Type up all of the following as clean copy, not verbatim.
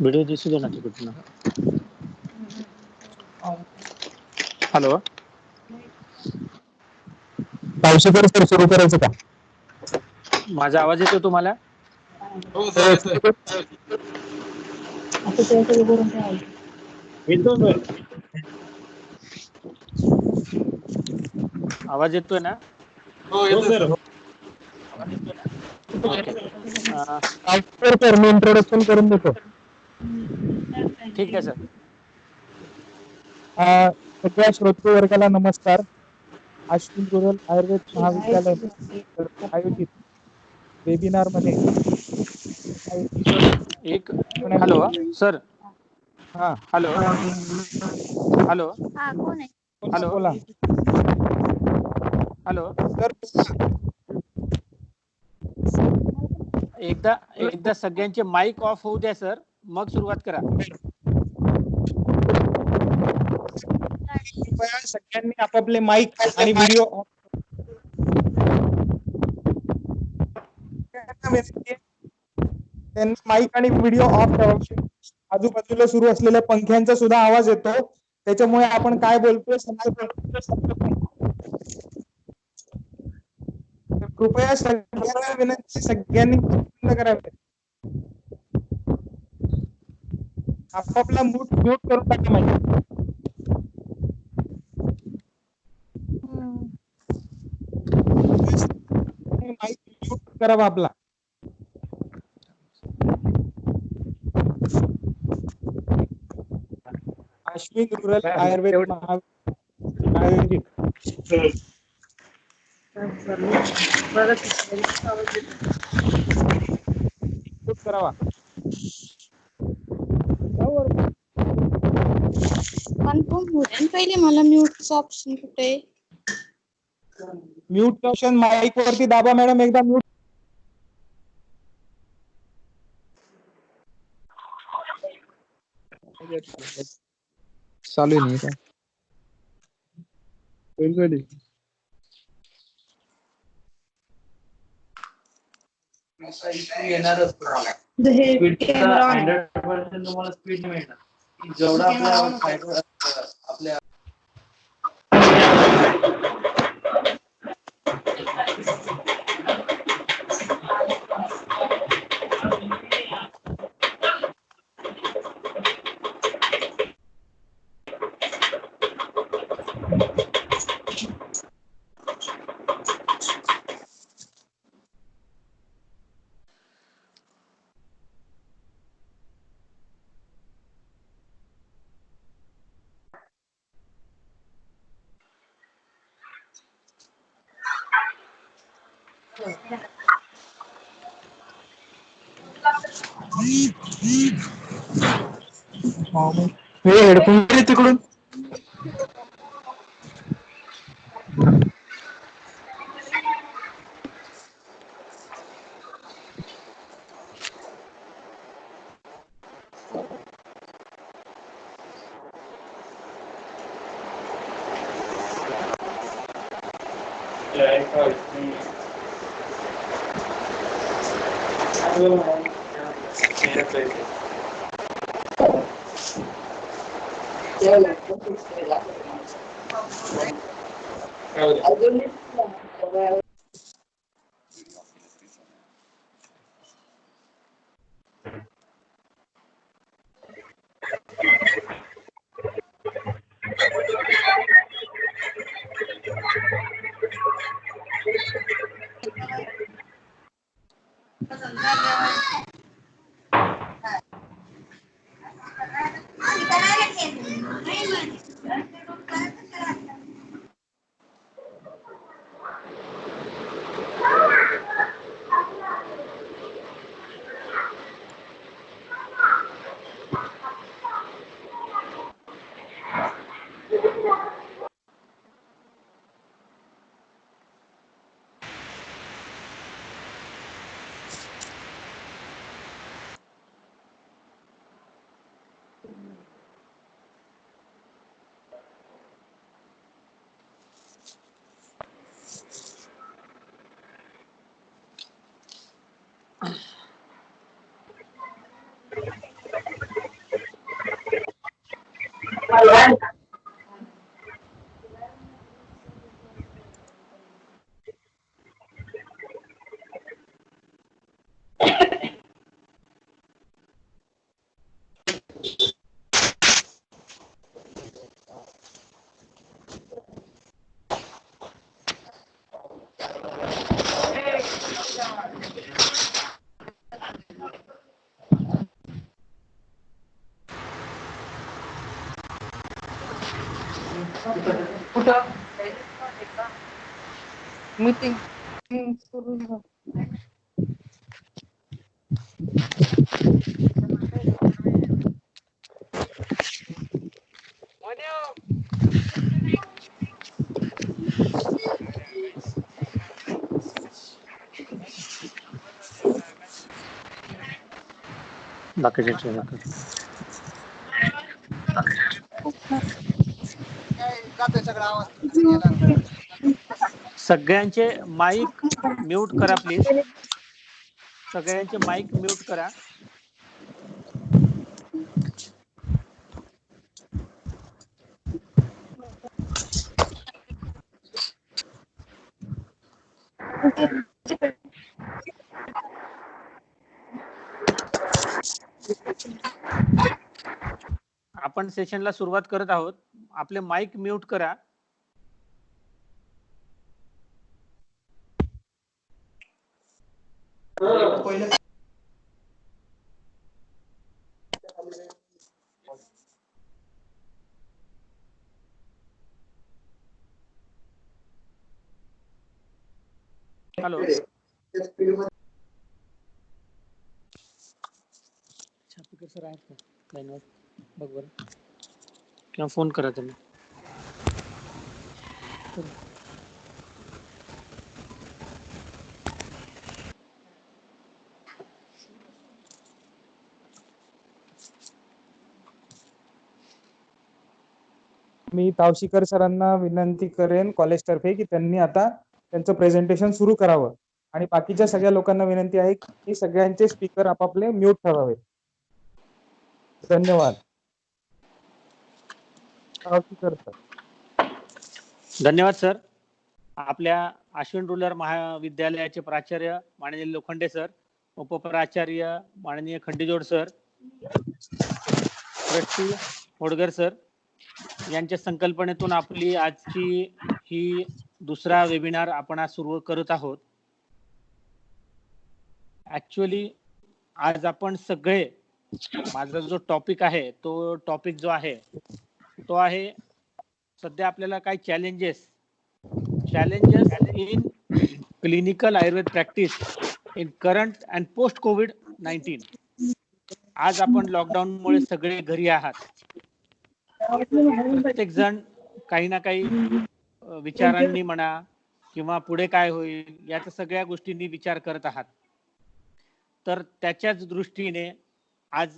Video दिसू दे ना तिकडून. हॅलो पावशेकर सर सुरू करायचं का? माझा आवाज येतो तुम्हाला? हो सर येतोय. येतो सर. आवाज येतोय ना? हो येतोय सर. ओके. सर मी इंट्रोडक्शन करून देतो. ठीक आहे सर. सगळ्या श्रोतृ वर्गाला नमस्कार. अश्विन रुरल आयुर्वेद महाविद्यालय आयोजित वेबिनार मध्ये एक हॅलो सर. हा हॅलो हॅलो हा कोण आहे? हॅलो बोला हॅलो. सर. एकदा सगळ्यांचे माईक ऑफ होऊ द्या सर, मग सुरुवात करा. कृपया सगळ्यांनी आपापले माईक आणि व्हिडिओ ऑफ त्यांनी माईक आणि व्हिडिओ ऑफ ठेवावे. आजूबाजूला सुरू असलेल्या पंख्यांचा सुद्धा आवाज येतो, त्याच्यामुळे आपण काय बोलतोय कृपया सगळ्यांना विनंती, सगळ्यांनी बंद करावे. आपापला म्यूट करून टाका माईक. माईक म्यूट करावा आपला. अश्विन रुरल आयुर्वेद महाविद्यालय आयोजित म्यूट करावा. कन्फर्म होऊ दे पहिले, मला म्यूटचं ऑप्शन कुठे आहे? म्यूट ऑप्शन माईक वरती दाबा मॅडम, एकदा म्यूट. चालू नाही का? येणारच तुम्हाला स्पीड मिळणार जेवढा आपल्या हेडफोन तिकडून. मीटिंग बाकीचे सगळ्यांचे माईक म्यूट करा प्लीज. सगळ्यांचे माईक म्यूट करा. आपण सेशनला सुरुवात करत आहोत. आपले माईक म्यूट करा. हॅलो, छापीकर सर आहेत का लाईनवर? बघ बरं, किंवा फोन करा तुम्ही. मी तावशीकर सरांना विनंती करेन कॉलेजतर्फे की त्यांनी आता त्यांचं प्रेझेंटेशन सुरू करावं आणि बाकीच्या सगळ्या लोकांना विनंती आहे की सगळ्यांचे स्पीकर आपापले म्यूट ठेवावे. धन्यवाद. तावशीकर सर. धन्यवाद सर. आपल्या अश्विन रुलर महाविद्यालयाचे प्राचार्य माननीय लोखंडे सर, उपप्राचार्य माननीय खंडीजोड सर, ट्रस्टी होडगर सर यांच्या संकल्पनेतून आपली आजची ही दुसरा वेबिनार आपण आज सुरू करत आहोत. ऍक्च्युअली आज आपण सगळे, माझा जो टॉपिक आहे तो टॉपिक जो आहे तो आहे सध्या आपल्याला काय challenges in clinical Ayurveda practice in current and post कोविड-19. आज आपण लॉकडाऊन मुळे सगळे घरी आहात. प्रत्येक जण काही ना काही विचारांनी म्हणा किंवा पुढे काय होईल याच्या सगळ्या गोष्टींनी विचार करत आहात. तर त्याच्याच दृष्टीने आज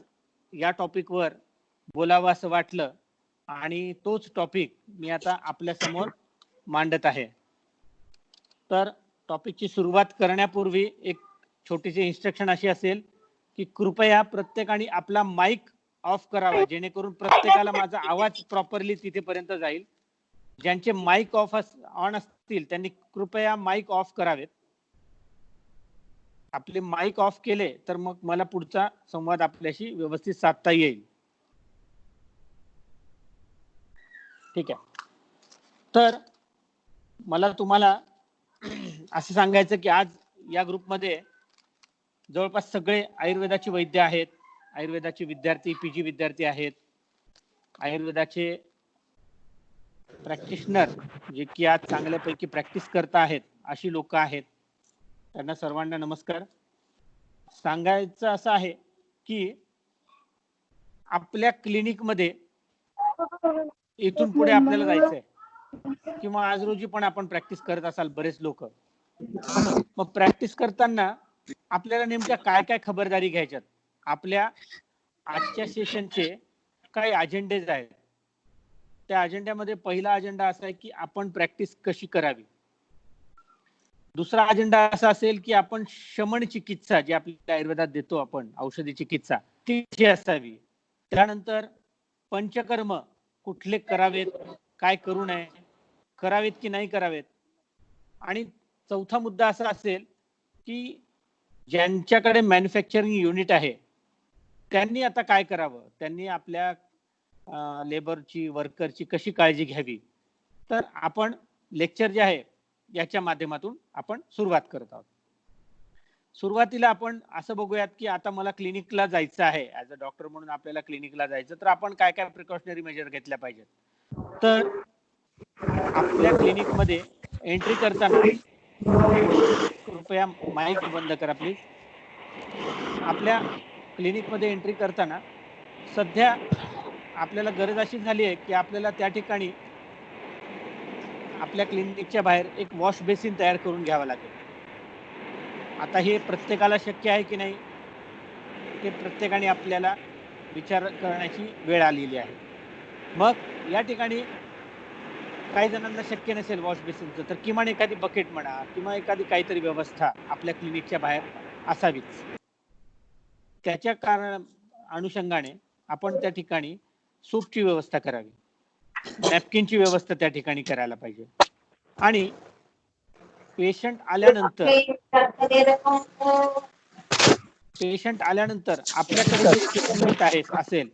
या टॉपिकवर बोलावं असं वाटलं आणि तोच टॉपिक मी आता आपल्या समोर मांडत आहे. तर टॉपिकची सुरुवात करण्यापूर्वी एक छोटीशी इन्स्ट्रक्शन अशी असेल की कृपया प्रत्येकाने आपला माईक ऑफ करावा, जेणेकरून प्रत्येकाला माझा आवाज प्रॉपरली तिथेपर्यंत जाईल. ज्यांचे माईक ऑन असतील त्यांनी कृपया माईक ऑफ करावेत. आपले माईक ऑफ केले तर मग मला पुढचा संवाद आपल्याशी व्यवस्थित साधता येईल. ठीक आहे. तर मला तुम्हाला असं सांगायचं की आज या ग्रुपमध्ये जवळपास सगळे आयुर्वेदाचे वैद्य आहेत, आयुर्वेदाचे विद्यार्थी, पीजी विद्यार्थी आहेत, आयुर्वेदाचे प्रॅक्टिशनर जे की आज चांगल्यापैकी प्रॅक्टिस करता आहेत अशी लोक आहेत. त्यांना सर्वांना नमस्कार. सांगायचं असं आहे की आपल्या क्लिनिकमध्ये इथून पुढे आपल्याला जायचंय किंवा आज रोजी पण आपण प्रॅक्टिस करत असाल बरेच लोक. मग प्रॅक्टिस करताना आपल्याला नेमक्या काय काय खबरदारी घ्यायच्यात. आपल्या आजच्या सेशनचे काही अजेंडेज आहेत. त्या अजेंड्यामध्ये पहिला अजेंडा असा आहे की आपण प्रॅक्टिस कशी करावी. दुसरा अजेंडा असा असेल की आपण शमन चिकित्सा जी आपल्या आयुर्वेदात देतो आपण औषधी चिकित्सा ती कशी असावी. त्यानंतर पंचकर्म कुठले करावेत, काय करू नये, करावेत की नाही करावेत. आणि चौथा मुद्दा असा असेल की ज्यांच्याकडे मॅन्युफॅक्चरिंग युनिट आहे त्यांनी आता काय करावं, त्यांनी आपल्या लेबरची, वर्करची कशी काळजी घ्यावी. तर आपण लेक्चर जे आहे याच्या माध्यमातून आपण सुरुवात करत आहोत. सुरुवातीला आपण असं बघूयात की आता मला क्लिनिकला जायचं आहे, ऍज अ डॉक्टर म्हणून आपल्याला क्लिनिकला जायचं, तर आपण काय काय प्रिकॉशनरी मेजर घेतल्या पाहिजेत. तर आपल्या क्लिनिकमध्ये एंट्री करताना, कृपया माईक बंद करा प्लीज. आपल्या क्लिनिकमध्ये एंट्री करताना सध्या आपल्याला गरज अशी झाली आहे की आपल्याला त्या ठिकाणी आपल्या क्लिनिकच्या बाहेर एक वॉश बेसिन तयार करून घ्यावा लागेल. आता हे प्रत्येकाला शक्य आहे की नाही ते प्रत्येकाने आपल्याला विचार करण्याची वेळ आलेली आहे. मग या ठिकाणी काही जणांना शक्य नसेल वॉश बेसिनचं, तर किमान एखादी बकेट म्हणा किंवा एखादी काहीतरी व्यवस्था आपल्या क्लिनिकच्या बाहेर असावीच. त्याच्या कारण अनुषंगाने आपण त्या ठिकाणी सूपची व्यवस्था करावी, नॅपकिनची व्यवस्था त्या ठिकाणी करायला पाहिजे. आणि पेशंट आल्यानंतर आपल्याकडे जे रिसेप्शनिस्ट आहे असेल,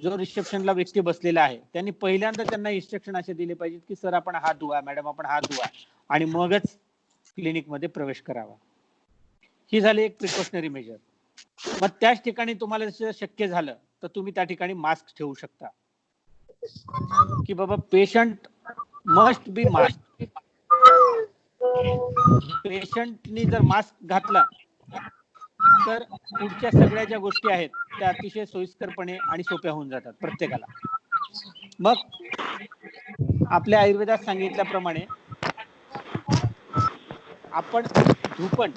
जो रिसेप्शनला व्यक्ती बसलेला आहे, त्यांनी पहिल्यांदा त्यांना इन्स्ट्रक्शन असे दिले पाहिजेत की सर आपण हात धुवा, मॅडम आपण हात धुवा, आणि मगच क्लिनिक मध्ये प्रवेश करावा. ही झाली एक प्रिकॉशनरी मेजर. मग त्याच ठिकाणी तुम्हाला जर शक्य झालं तर तुम्ही त्या ठिकाणी मास्क ठेवू शकता की बाबा पेशंट मस्ट बी मास्क. पेशंटनी जर मास्क घातला तर पुढच्या सगळ्या ज्या गोष्टी आहेत त्या अतिशय सोयीस्करपणे आणि सोप्या होऊन जातात प्रत्येकाला. मग आपल्या आयुर्वेदात सांगितल्याप्रमाणे आपण धूपण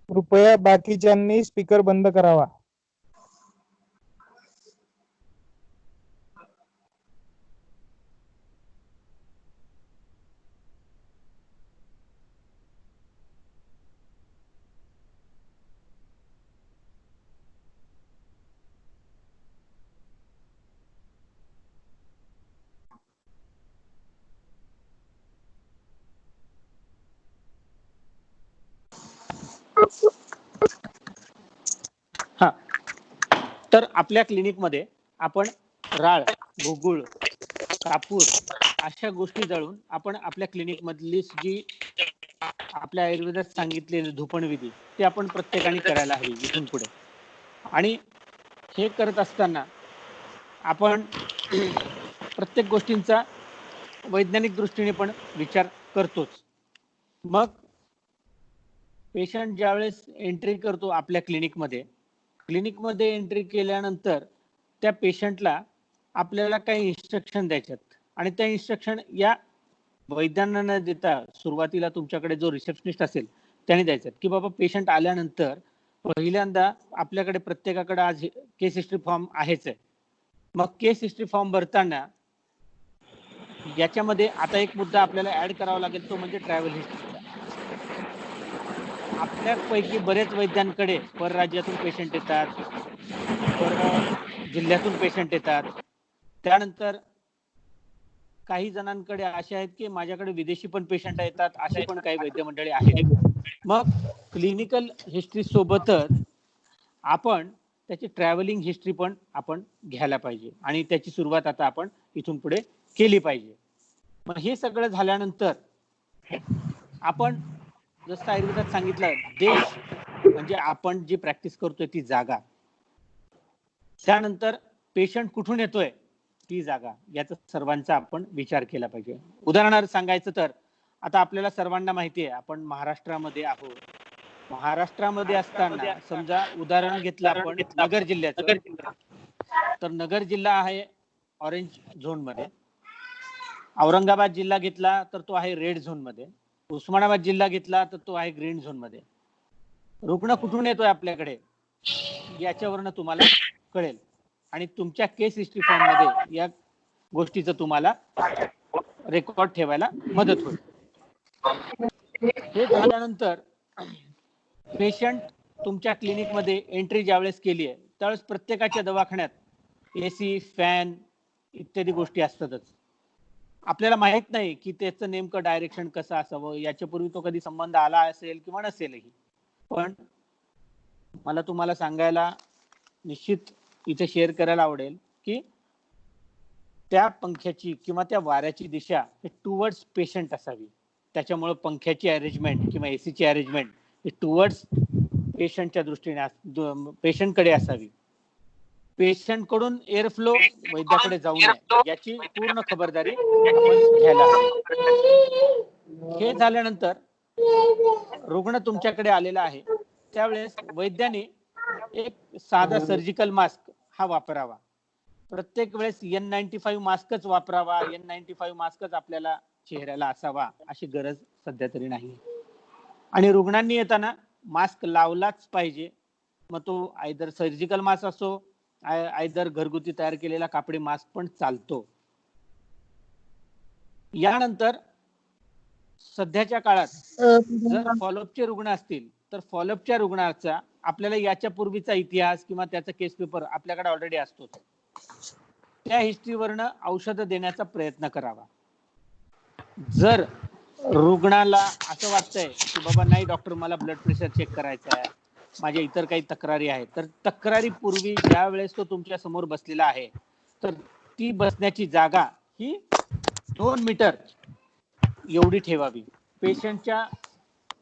कृपया बाकीच्यांनी स्पीकर बंद करावा. हा, तर आपल्या क्लिनिकमध्ये आपण राळ, गुगुळ, कापूर अशा गोष्टी जळून आपण आपल्या क्लिनिक मधली जी आपल्या आयुर्वेदात सांगितलेली धूपण विधी ते आपण प्रत्येकाने करायला हवी इथून पुढे. आणि हे करत असताना आपण प्रत्येक गोष्टींचा वैज्ञानिक दृष्टीने पण विचार करतोच. मग पेशंट ज्यावेळेस एंट्री करतो आपल्या क्लिनिकमध्ये एंट्री केल्यानंतर त्या पेशंटला आपल्याला काही इन्स्ट्रक्शन द्यायच्यात, आणि त्या इन्स्ट्रक्शन या वैद्यांना न देता सुरुवातीला तुमच्याकडे जो रिसेप्शनिस्ट असेल त्याने द्यायच्यात की बाबा पेशंट आल्यानंतर पहिल्यांदा आपल्याकडे प्रत्येकाकडे आज केस हिस्ट्री फॉर्म आहेच आहे. मग केस हिस्ट्री फॉर्म भरताना याच्यामध्ये आता एक मुद्दा आपल्याला ऍड करावा लागेल, तो म्हणजे ट्रॅव्हल हिस्ट्रीचा. आपल्यापैकी बरेच वैद्यांकडे परराज्यातून पेशंट येतात, पर जिल्ह्यातून पेशंट येतात. त्यानंतर काही जणांकडे असे आहेत की माझ्याकडे विदेशी पण पेशंट येतात, अशी पण काही वैद्य मंडळी आहेत. मग क्लिनिकल हिस्ट्री सोबतच आपण त्याची ट्रॅव्हलिंग हिस्ट्री पण आपण घ्यायला पाहिजे, आणि त्याची सुरुवात आता आपण इथून पुढे केली पाहिजे. मग हे सगळं झाल्यानंतर आपण जसं आयुर्वेदात सांगितलं, देश म्हणजे आपण जी प्रॅक्टिस करतोय ती जागा, त्यानंतर पेशंट कुठून येतोय ती जागा, याचा सर्वांचा आपण विचार केला पाहिजे. उदाहरणार्थ सांगायचं तर आता आपल्याला सर्वांना माहिती आहे आपण महाराष्ट्रामध्ये आहोत. महाराष्ट्रामध्ये असताना समजा उदाहरण घेतलं आपण नगर जिल्ह्याचं, तर नगर जिल्हा आहे ऑरेंज झोन मध्ये, औरंगाबाद जिल्हा घेतला तर तो आहे रेड झोन मध्ये, उस्मानाबाद जिल्हा घेतला तर तो आहे ग्रीन झोन मध्ये. रुग्ण कुठून येतोय आपल्याकडे याच्यावरनं तुम्हाला कळेल आणि तुमच्या केस हिस्ट्री फॉर्म मध्ये या गोष्टीचं तुम्हाला रेकॉर्ड ठेवायला मदत होईल. हे झाल्यानंतर पेशंट तुमच्या क्लिनिक मध्ये एंट्री ज्यावेळेस केली आहे त्यावेळेस प्रत्येकाच्या दवाखान्यात एसी, फॅन इत्यादी गोष्टी असतातच. आपल्याला माहित नाही की त्याचं नेमकं डायरेक्शन कसं असावं, याच्यापूर्वी तो कधी संबंध आला असेल किंवा नसेलही, पण मला तुम्हाला सांगायला निश्चित इथे शेअर करायला आवडेल की त्या पंख्याची किंवा त्या वाऱ्याची दिशा टुवर्ड्स पेशंट असावी. त्याच्यामुळे पंख्याची अरेंजमेंट किंवा एसीची अरेंजमेंट टुवर्ड्स पेशंटच्या दृष्टीने पेशंटकडे असावी. पेशंट कडून एअर फ्लो वैद्याकडे जाऊ नये याची पूर्ण खबरदारी आपण घ्यायला हवी. हे झाल्यानंतर रुग्ण तुमच्याकडे आलेला आहे त्यावेळेस वैद्याने एक साधा सर्जिकल मास्क हा वापरावा. प्रत्येक वेळेस N95 मास्कच वापरावा, N95 मास्कच आपल्याला चेहऱ्याला असावा अशी गरज सध्या तरी नाही. आणि रुग्णांनी येताना मास्क लावलाच पाहिजे. मग तो आयदर सर्जिकल मास्क असो, आयदर घरगुती तयार केलेला कापडी मास्क पण चालतो. यानंतर सध्याच्या काळात जर फॉलोअपचे रुग्ण असतील तर फॉलोअपच्या रुग्णाचा आपल्याला याच्या पूर्वीचा इतिहास किंवा त्याचा केस पेपर आपल्याकडे ऑलरेडी असतो. त्या हिस्ट्रीवरनं औषध देण्याचा प्रयत्न करावा. जर रुग्णाला असं वाटतंय की बाबा नाही डॉक्टर मला ब्लड प्रेशर चेक करायचं आहे, माझ्या इतर काही तक्रारी आहेत, तर तक्रारीपूर्वी ज्या वेळेस तो तुमच्या समोर बसलेला आहे तर ती बसण्याची जागा ही 2 मीटर एवढी ठेवावी. पेशंटच्या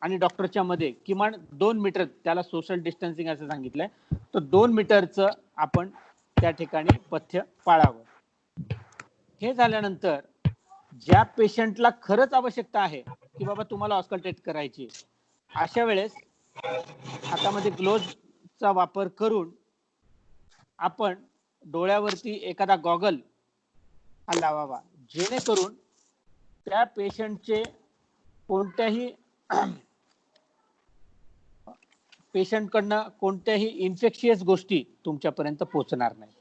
आणि डॉक्टरच्या मध्ये किमान 2 मीटर, त्याला सोशल डिस्टन्सिंग असं सांगितलंय, तर 2 मीटरचं आपण त्या ठिकाणी पथ्य पाळावं. हे झाल्यानंतर ज्या पेशंटला खरंच आवश्यकता आहे की बाबा तुम्हाला ऑस्कल्टेट करायची, अशा वेळेस हातामध्ये ग्लोव्हजचा वापर करून आपण डोळ्यावरती एखादा गॉगल हा लावावा, जेणेकरून त्या पेशंटचे कोणत्याही पेशंटकडनं कोणत्याही इन्फेक्शियस गोष्टी तुमच्यापर्यंत पोहोचणार नाही.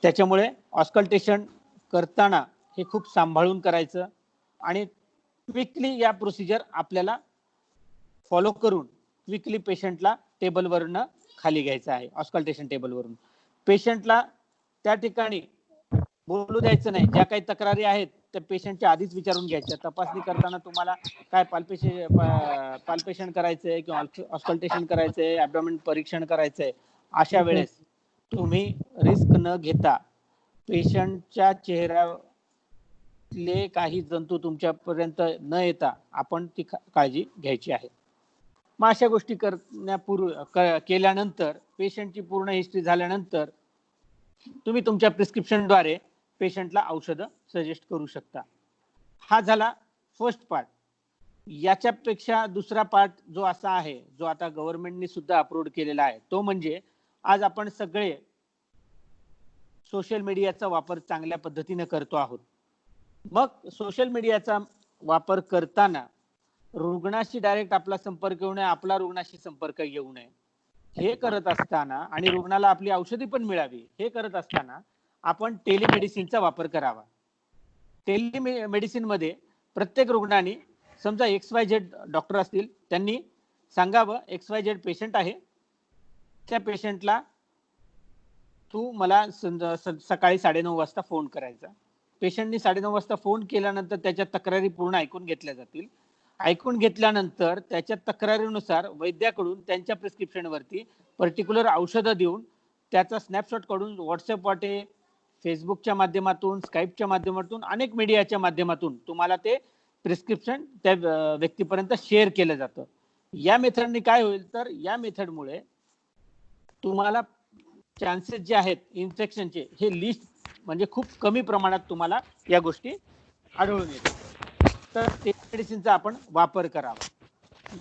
त्याच्यामुळे ऑस्कल्टेशन करताना हे खूप सांभाळून करायचं आणि क्विकली या प्रोसिजर आपल्याला फॉलो करून क्विकली पेशंटला टेबलवरनं खाली घ्यायचं आहे. ऑस्कल्टेशन टेबलवरून पेशंटला त्या ठिकाणी बोलू द्यायचं नाही. ज्या काही तक्रारी आहेत त्या पेशंटच्या आधीच विचारून घ्यायच्या. तपासणी करताना तुम्हाला काय पाल्पेशन करायचंय किंवा ऑस्कल्टेशन करायचंय, ॲब्डोमेन परीक्षण करायचंय, अशा वेळेस तुम्ही रिस्क न घेता पेशंटच्या चेहऱ्यातले काही जंतू तुमच्यापर्यंत न येता आपण ती काळजी घ्यायची आहे. मग अशा गोष्टी केल्यानंतर पेशंटची पूर्ण हिस्ट्री झाल्यानंतर तुम्ही तुमच्या प्रिस्क्रिप्शनद्वारे पेशंटला औषधं सजेस्ट करू शकता. हा झाला फर्स्ट पार्ट. याच्यापेक्षा दुसरा पार्ट जो असा आहे, जो आता गव्हर्नमेंटने सुद्धा अप्रूव्ह केलेला आहे, तो म्हणजे आज आपण सगळे सोशल मीडियाचा वापर चांगल्या पद्धतीने करतो आहोत. मग सोशल मीडियाचा वापर करताना रुग्णाशी डायरेक्ट आपला संपर्क येऊ नये, आपला रुग्णाशी संपर्क येऊ नये, हे करत असताना आणि रुग्णाला आपली औषधी पण मिळावी हे करत असताना आपण टेलिमेडिसिनचा वापर करावा. टेलिमेडिसिन मध्ये प्रत्येक रुग्णाने समजा XYZ डॉक्टर असतील, त्यांनी सांगावं XYZ पेशंट आहे, त्या पेशंटला तू मला सकाळी 9:30 वाजता फोन करायचा. पेशंटनी 9:30 वाजता फोन केल्यानंतर त्याच्या तक्रारी पूर्ण ऐकून घेतल्या जातील. ऐकून घेतल्यानंतर त्याच्या तक्रारीनुसार वैद्याकडून त्यांच्या प्रिस्क्रिप्शनवरती पर्टिक्युलर औषधं देऊन त्याचा स्नॅपशॉट काढून व्हॉट्सअप वाटे, फेसबुकच्या माध्यमातून, स्काईपच्या माध्यमातून, अनेक मीडियाच्या माध्यमातून तुम्हाला ते प्रिस्क्रिप्शन त्या व्यक्तीपर्यंत शेअर केलं जातं. या मेथडने काय होईल तर या मेथडमुळे तुम्हाला चान्सेस जे आहेत इन्फेक्शनचे हे लिस्ट म्हणजे खूप कमी प्रमाणात तुम्हाला या गोष्टी आढळून येतात. तर टेलिमेडिसिनचा आपण वापर करावा.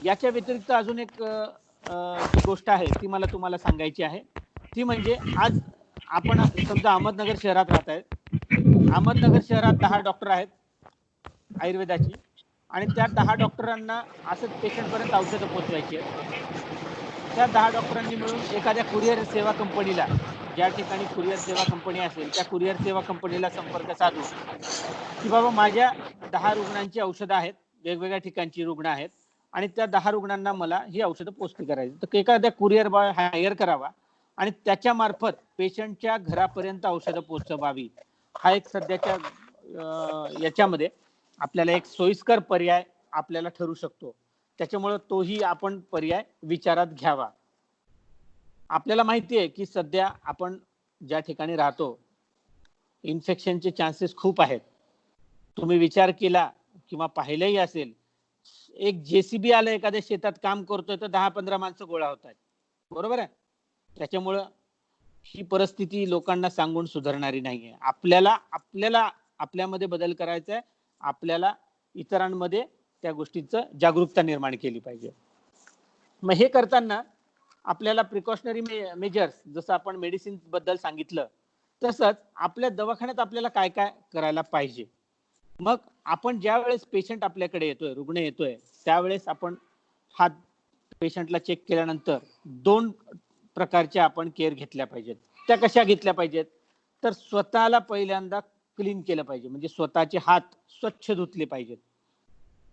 याच्या व्यतिरिक्त अजून एक जी गोष्ट आहे ती मला तुम्हाला सांगायची आहे, ती म्हणजे आज आपण समजा अहमदनगर शहरात राहत आहेत. अहमदनगर शहरात 10 डॉक्टर आहेत आयुर्वेदाची आणि त्या 10 डॉक्टरांना असंच पेशंट पर्यंत औषधं पोहोचवायची आहेत. त्या 10 डॉक्टरांनी मिळून एखाद्या कुरिअर सेवा कंपनीला, ज्या ठिकाणी कुरिअर सेवा कंपनी असेल त्या कुरिअर सेवा कंपनीला संपर्क साधून की बाबा माझ्या 10 रुग्णांची औषधं आहेत, वेगवेगळ्या ठिकाणची रुग्ण आहेत आणि त्या 10 रुग्णांना मला ही औषधं पोस्ट करायची, तर एखाद्या कुरिअर बॉय हायर करावा आणि त्याच्या मार्फत पेशंटच्या घरापर्यंत औषधं पोहोचवावी. हा एक सध्याच्या याच्यामध्ये आपल्याला एक सोयीस्कर पर्याय आपल्याला ठरू शकतो. त्याच्यामुळे तोही आपण पर्याय विचारात घ्यावा. आपल्याला माहिती आहे की सध्या आपण ज्या ठिकाणी राहतो इन्फेक्शनचे चान्सेस खूप आहेत. तुम्ही विचार केला किंवा पाहिलंही असेल, एक जेसीबी आलं एखाद्या शेतात काम करतोय तर 10-15 माणसं गोळा होत आहेत, बरोबर आहे. त्याच्यामुळं ही परिस्थिती लोकांना सांगून सुधारणारी नाहीये. आपल्याला आपल्याला आपल्यामध्ये बदल करायचा आहे. आपल्याला इतरांमध्ये त्या गोष्टीचं जागरूकता निर्माण केली पाहिजे. मग हे करताना आपल्याला प्रिकॉशनरी मेजर्स, जसं आपण मेडिसिन बद्दल सांगितलं तसंच आपल्या दवाखान्यात आपल्याला काय काय करायला पाहिजे. मग आपण ज्या वेळेस पेशंट आपल्याकडे येतोय, रुग्ण येतोय, त्यावेळेस आपण हा पेशंटला चेक केल्यानंतर 2 प्रकारच्या आपण केअर घेतल्या पाहिजेत. त्या कशा घेतल्या पाहिजेत, तर स्वतःला पहिल्यांदा क्लीन केलं पाहिजे, म्हणजे स्वतःचे हात स्वच्छ धुतले पाहिजेत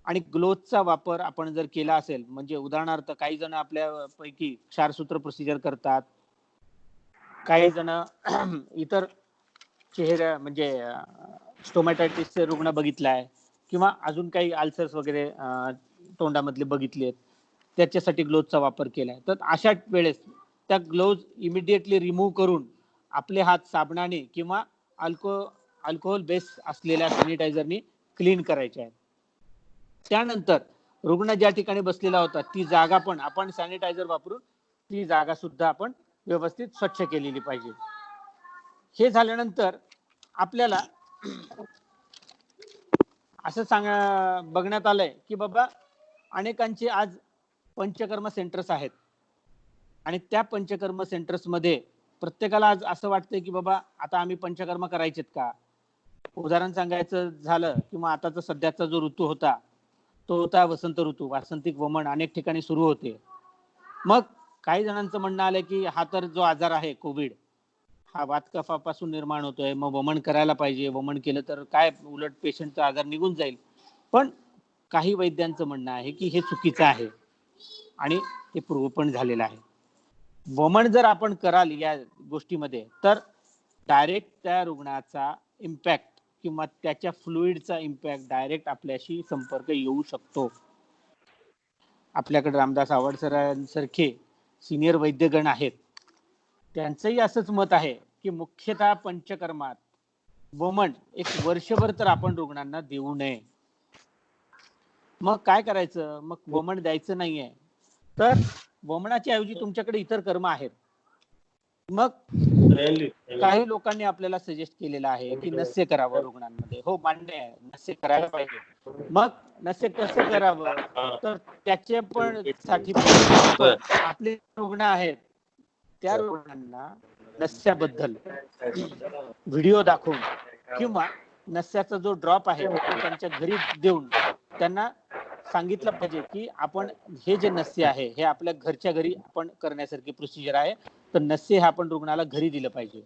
आणि ग्लोव्हचा वापर आपण जर केला असेल, म्हणजे उदाहरणार्थ काही जण आपल्या पैकी क्षारसूत्र प्रोसिजर करतात, काही जण इतर चेहऱ्या म्हणजे स्टोमॅटायटिसचे रुग्ण बघितलाय किंवा अजून काही अल्सर्स वगैरे तोंडामधले बघितलेत, त्याच्यासाठी ग्लोव्हचा वापर केलाय. तर अशा वेळेस त्या ग्लोव्ज इमिडिएटली रिमूव्ह करून आपले हात साबणाने किंवा अल्कोहोल बेस असलेल्या सॅनिटायझरनी क्लीन करायचे आहेत. त्यानंतर रुग्ण ज्या ठिकाणी बसलेला होता ती जागा पण आपण सॅनिटायझर वापरून ती जागा सुद्धा आपण व्यवस्थित स्वच्छ केलेली पाहिजे. हे झाल्यानंतर आपल्याला असं बघण्यात आलंय की बाबा अनेकांचे आज पंचकर्म सेंटर्स आहेत आणि त्या पंचकर्म सेंटर्स मध्ये प्रत्येकाला आज असं वाटतंय की बाबा आता आम्ही पंचकर्म करायचेत का. उदाहरण सांगायचं झालं किंवा आताचा सध्याचा जो ऋतू होता तो होता वसंत ऋतू. वासंतिक वमन अनेक ठिकाणी सुरू होते. मग काही जणांचं म्हणणं आलं की हा तर जो आजार आहे कोविड, हा वातकफापासून निर्माण होतोय, मग वमन करायला पाहिजे, वमन केलं तर काय उलट पेशंटचा आजार निघून जाईल. पण काही वैद्यांचं म्हणणं आहे की हे चुकीचं आहे आणि हे प्रूव्ह पण झालेलं आहे. वमन जर आपण कराल या गोष्टीमध्ये तर डायरेक्ट त्या रुग्णाचा इम्पॅक्ट किंवा त्याच्या फ्लुइडचा इम्पॅक्ट डायरेक्ट आपल्याशी संपर्क येऊ शकतो. आपल्याकडे रामदास आव्हाड सरांसारखे सिनियर वैद्यगण आहेत, त्यांचंही असंच मत आहे की मुख्यतः पंचकर्मात वमन एक वर्षभर तर आपण रुग्णांना देऊ नये. मग काय करायचं, मग वमन द्यायचं नाहीये तर वमनाच्या ऐवजी तुमच्याकडे इतर कर्म आहेत. मग काही लोकांनी आपल्याला सजेस्ट केलेलं आहे की नस्य करावं रुग्णांमध्ये. हो, मान्य आहे, नस्य करायला पाहिजे. मग नस्य कसं करावं, तर त्याचे पण साठी आपले रुग्ण आहेत त्या रुग्णांना नस्याबद्दल व्हिडिओ दाखवून किंवा नस्याचा जो ड्रॉप आहे तो त्यांच्या घरी देऊन त्यांना सांगितलं पाहिजे की आपण हे जे नस्य आहे हे आपल्या घरच्या घरी आपण करण्यासारखी प्रोसिजर आहे, तर नस्य हे आपण रुग्णाला घरी दिलं पाहिजे.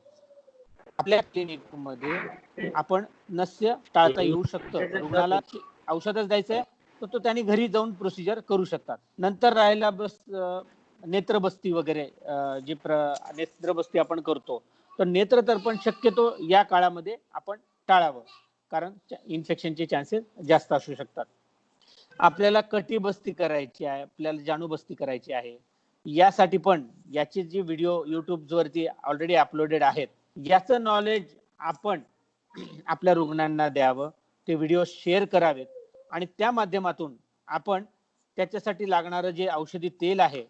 आपल्या क्लिनिक मध्ये आपण नस्य टाळता येऊ शकतं. रुग्णाला औषधच द्यायचंय तर तो त्यांनी घरी जाऊन प्रोसिजर करू शकतात. नंतर राहायला नेत्रबस्ती वगैरे जे नेत्रबस्ती आपण करतो तर नेत्रतर्पण शक्यतो या काळामध्ये आपण टाळावं, कारण इन्फेक्शनचे चान्सेस जास्त असू शकतात. आपल्याला कटिबस्ती करायची आहे, आपल्याला जाणूबस्ती करायची आहे, यासाठी पण याचे जे व्हिडिओ युट्यूब वरती ऑलरेडी अपलोडेड आहेत, याचं नॉलेज आपण आपल्या रुग्णांना द्यावं, ते व्हिडिओ शेअर करावेत आणि त्या माध्यमातून आपण त्याच्यासाठी लागणारं जे औषधी तेल आहे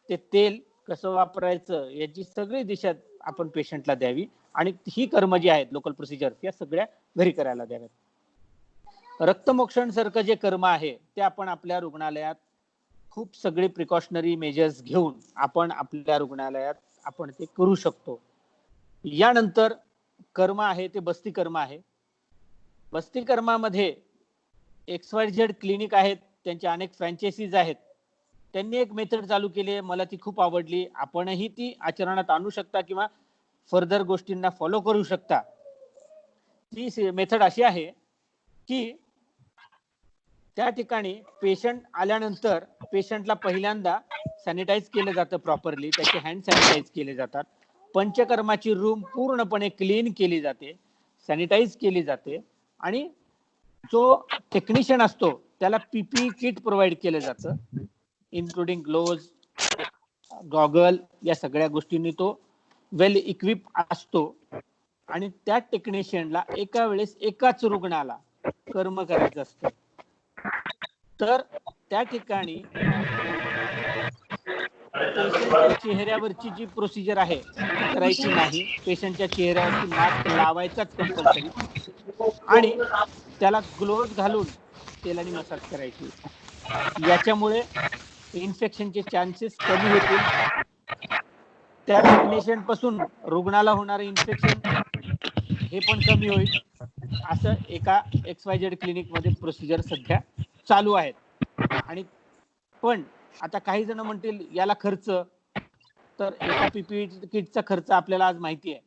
ते तेल कसं वापरायचं याची सगळी दिशा आपण पेशंटला द्यावी आणि ही कर्म जी आहेत लोकल प्रोसिजर या सगळ्या घरी करायला द्याव्यात. रक्तमोक्षण सारखं जे कर्म आहे ते आपण आपल्या रुग्णालयात खूप सगळे प्रिकॉशनरी मेजर्स घेऊन आपण आपल्या रुग्णालयात आपण ते करू शकतो. यानंतर कर्म आहे ते बस्ती कर्म आहे. बस्ती कर्मामध्ये XYZ क्लिनिक आहेत, त्यांच्या अनेक फ्रँचायसीज आहेत. त्यांनी एक मेथड चालू केली आहे, मला ती खूप आवडली. आपणही ती आचरणात आणू शकता किंवा फर्दर गोष्टींना फॉलो करू शकता. ती मेथड अशी आहे की त्या ठिकाणी पेशंट आल्यानंतर पेशंटला पहिल्यांदा सॅनिटाईज केलं जातं प्रॉपरली, त्याचे हँड सॅनिटाईज केले जातात. पंचकर्माची रूम पूर्णपणे क्लीन केली जाते, सॅनिटाईज केली जाते आणि जो टेक्निशियन असतो त्याला पीपीई किट प्रोव्हाइड केलं जातं, इन्क्लुडिंग ग्लोव्ज, गॉगल, या सगळ्या गोष्टींनी तो वेल इक्विप असतो. आणि त्या टेक्निशियनला एका वेळेस एकाच रुग्णाला कर्म करायचं असतं. तर त्या ठिकाणी पेशंटच्या चेहऱ्यावरची जी प्रोसिजर आहे ती करायची नाही. पेशंटच्या चेहऱ्यावरती मास्क लावायचाच कंपल्सरी आणि त्याला ग्लोव्ज घालून तेलाने मसाज करायची. याच्यामुळे इन्फेक्शनचे चान्सेस कमी होतील. त्या टेक्निशियन पासून रुग्णाला होणारे इन्फेक्शन हे पण कमी होईल. असं एका XYZ क्लिनिक मध्ये प्रोसिजर सध्या चालू आहेत. आणि पण आता काही जण म्हणतील याला खर्च, तर एका पीपीई किटचा खर्च आपल्याला आज माहिती आहे.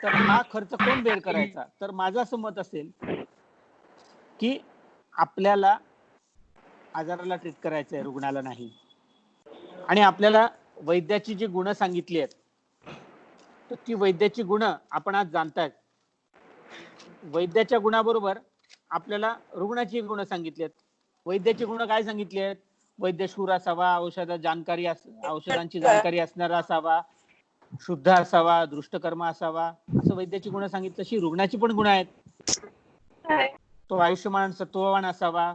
तर हा खर्च कोण बेअर करायचा? तर माझं असं मत असेल की आपल्याला आजाराला ट्रीट करायचं आहे, रुग्णाला नाही. आणि आपल्याला वैद्याची जी गुण सांगितली आहेत तर ती वैद्याची गुण आपण आज जाणतायत. वैद्याच्या गुणाबरोबर आपल्याला रुग्णाची गुण सांगितली आहेत. वैद्याची गुण काय सांगितली आहेत? वैद्य शूर असावा, औषधांची जाणकारी असणारा असावा, शुद्ध असावा, दृष्टकर्मा असावा, असं वैद्याची गुण सांगितलं. तशी रुग्णाची पण गुण आहेत. तो आयुष्यमान सत्ववान असावा,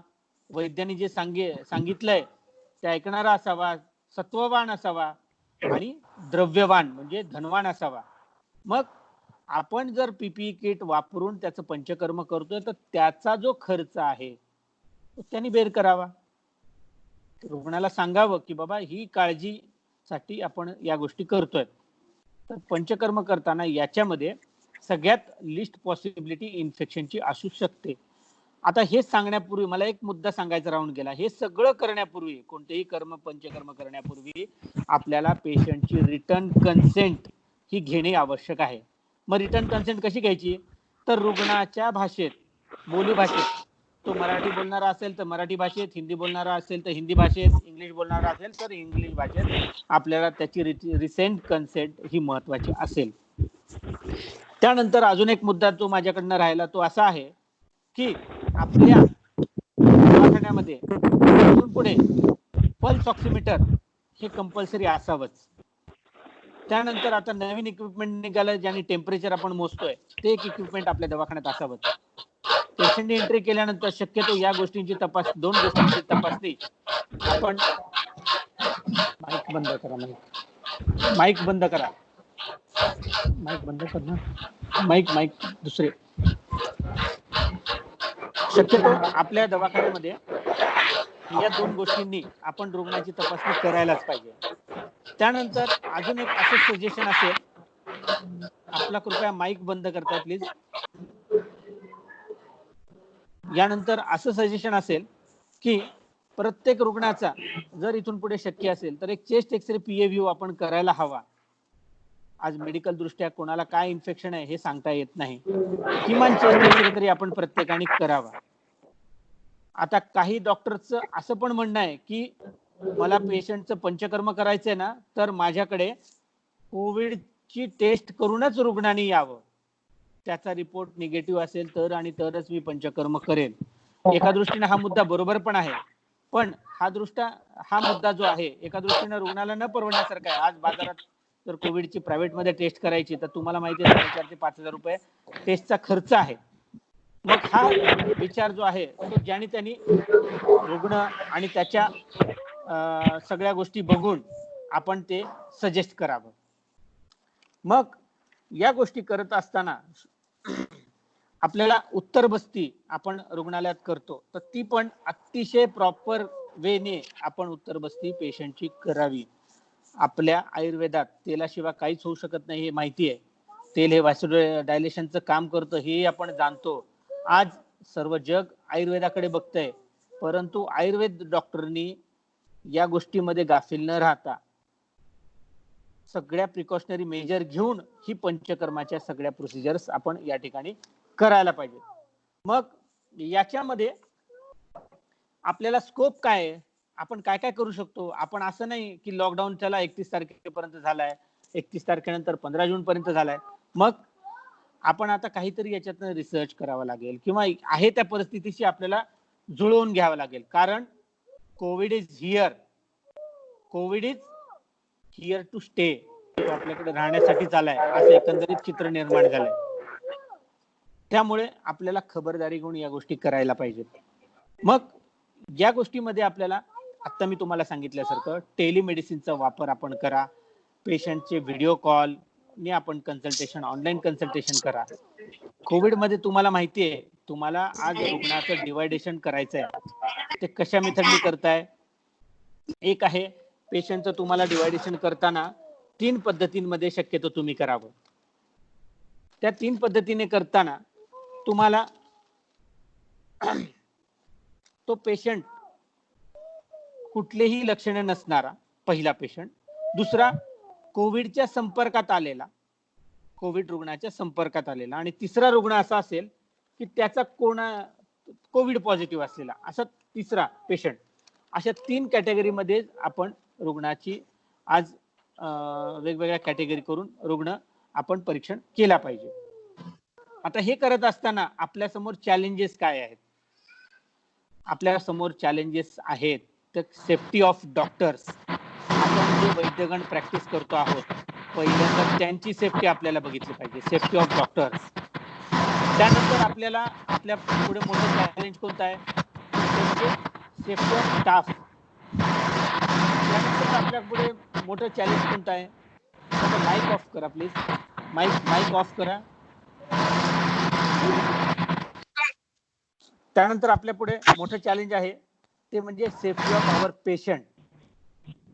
वैद्यांनी जे सांगितलंय ते ऐकणारा असावा, सत्ववान असावा आणि द्रव्यवान म्हणजे धनवान असावा. मग आपण जर पीपीई किट वापरून त्याचं पंचकर्म करतोय तर त्याचा जो खर्च आहे तो त्यांनी बेर करावा. रुग्णाला सांगावं की बाबा ही काळजीसाठी आपण या गोष्टी करतोय. तर पंचकर्म करताना याच्यामध्ये सगळ्यात लिस्ट पॉसिबिलिटी इन्फेक्शनची असू शकते. आता हे सांगण्यापूर्वी मला एक मुद्दा सांगायचा राहून गेला. हे सगळं करण्यापूर्वी, कोणतेही पंचकर्म करण्यापूर्वी आपल्याला पेशंटची रिटर्न कन्सेंट ही घेणे आवश्यक आहे. मग रिटर्न कन्सेंट कशी घ्यायची? तर रुग्णाच्या भाषेत, बोली भाषेत, तो मराठी बोलणारा असेल तर मराठी भाषेत, हिंदी बोलणारा असेल तर हिंदी भाषेत, इंग्लिश बोलणारा असेल तर इंग्लिश भाषेत आपल्याला त्याची रिसेंट कन्सेंट ही महत्वाची असेल. त्यानंतर अजून एक मुद्दा जो माझ्याकडनं राहिला तो असा आहे की आपल्या दवाखान्यामध्ये इथून पुढे पल्स ऑक्सिमीटर हे कंपल्सरी असावंच. त्यानंतर आता नवीन इक्विपमेंट निघालं ज्याने टेम्परेचर आपण मोजतोय, ते एक इक्विपमेंट आपल्या दवाखान्यात असावंच. पेशंटने एंट्री केल्यानंतर शक्यतो या गोष्टींची दोन गोष्टींची तपासणी आपण माईक बंद करा, माईक बंद करा, माईक बंद कर ना, माईक दुसरे. शक्यतो आपल्या दवाखान्यामध्ये या दोन गोष्टींनी आपण रुग्णाची तपासणी करायलाच पाहिजे. त्यानंतर अजून एक असं सजेशन असेल, आपला कृपया माईक बंद करताय प्लीज. यानंतर असं सजेशन असेल की प्रत्येक रुग्णाचा जर इथून पुढे शक्य असेल तर एक चेस्ट एक्सरे पीए व्ह्यू आपण करायला हवा. आज मेडिकल दृष्ट्या कोणाला काय इन्फेक्शन आहे हे सांगता येत नाही. किमान चेस्ट एक्सरे तरी आपण प्रत्येकाने करावा. आता काही डॉक्टरचं असं पण म्हणणं आहे की मला पेशंटचं पंचकर्म करायचंय ना, तर माझ्याकडे कोविडची टेस्ट करूनच रुग्णाने यावं. त्याचा रिपोर्ट निगेटिव्ह असेल तर आणि तरच मी पंचकर्म करेन. एका दृष्टीने हा मुद्दा बरोबर पण आहे, पण हा मुद्दा जो आहे एका दृष्टीने रुग्णाला न परवडण्यासारखा आहे. आज बाजारात जर कोविडची प्रायव्हेट मध्ये टेस्ट करायची तर तुम्हाला माहिती आहे 4,500 ते 5,000 रुपये टेस्टचा खर्च आहे. मग हा विचार जो आहे तो ज्याने त्यांनी रुग्ण आणि त्याच्या सगळ्या गोष्टी बघून आपण ते सजेस्ट करावं. मग या गोष्टी करत असताना आपल्याला उत्तर बस्ती आपण रुग्णालयात करतो तर ती पण अतिशय प्रॉपर वेने आपण उत्तर बस्ती पेशंटची करावी. आपल्या आयुर्वेदात तेलाशिवाय काहीच होऊ शकत नाही हे माहिती आहे. तेल हे व्हॅस्क्युलर डायलेशनचं काम करतं हे आपण जाणतो. आज सर्व जग आयुर्वेदाकडे बघतंय, परंतु आयुर्वेद डॉक्टरनी या गोष्टीमध्ये गाफील न राहता सगळ्या प्रिकॉशनरी मेजर घेऊन ही पंचकर्माच्या सगळ्या प्रोसिजर्स आपण या ठिकाणी करायला पाहिजे. मग याच्यामध्ये आपल्याला स्कोप काय आहे, आपण काय काय करू शकतो. आपण असं नाही की लॉकडाऊन चला 31 तारखेपर्यंत झालाय, 31 तारखेनंतर 15 जून पर्यंत झालाय, मग आपण आता काहीतरी याच्यातनं रिसर्च करावा लागेल किंवा आहे त्या परिस्थितीशी आपल्याला जुळवून घ्यावं लागेल. कारण COVID is here, COVID is here to stay, तो आपल्याकडे राहण्यासाठीच आलाय असं एकंदरीत चित्र निर्माण झालंय. त्यामुळे आपल्याला खबरदारी घेऊन या गोष्टी करायला पाहिजेत. मग या गोष्टीमध्ये आपल्याला आता मी तुम्हाला सांगितल्यासारखं टेलिमेडिसिनचा वापर आपण करा, पेशंटचे व्हिडिओ कॉल ने आपण कन्सल्टेशन, ऑनलाईन कन्सल्टेशन करा. कोविड मध्ये तुम्हाला माहिती आहे, तुम्हाला आज रुग्णाचं डिवायडेशन करायचंय, ते कशा मेथडनी करताय. एक आहे पेशंटचं तुम्हाला डिवायडेशन करताना 3 पद्धतींमध्ये शक्यतो तुम्ही करावं. त्या 3 पद्धतीने करताना तुम्हाला तो पेशंट कुठलेही लक्षणे नसणारा पहिला पेशंट, दुसरा कोविडच्या संपर्कात आलेला, कोविड रुग्णाच्या संपर्कात आलेला, आणि तिसरा रुग्ण असा असेल की त्याचा कोविड पॉझिटिव्ह असलेला, असा तिसरा पेशंट. अशा 3 कॅटेगरीमध्ये आपण रुग्णाची आज वेगवेगळ्या कॅटेगरी करून रुग्ण आपण परीक्षण केला पाहिजे. आता हे करत असताना आपल्या समोर चॅलेंजेस काय आहेत. आपल्या समोर चॅलेंजेस आहेत तर सेफ्टी ऑफ डॉक्टर्स. आपण जे वैद्यगण प्रॅक्टिस करतो आहोत, पहिल्यांदा त्यांची सेफ्टी आपल्याला बघितली पाहिजे, सेफ्टी ऑफ डॉक्टर्स. त्यानंतर आपल्याला आपल्या पुढे मोठं चॅलेंज कोणतं आहे, सेफ्टी ऑफ स्टाफ. त्यानंतर आपल्या पुढे मोठं चॅलेंज कोणतं आहे, माईक ऑफ करा प्लीज, माईक ऑफ करा. त्यानंतर आपल्या पुढे मोठं चॅलेंज आहे ते म्हणजे सेफ्टी ऑफ आवर पेशंट.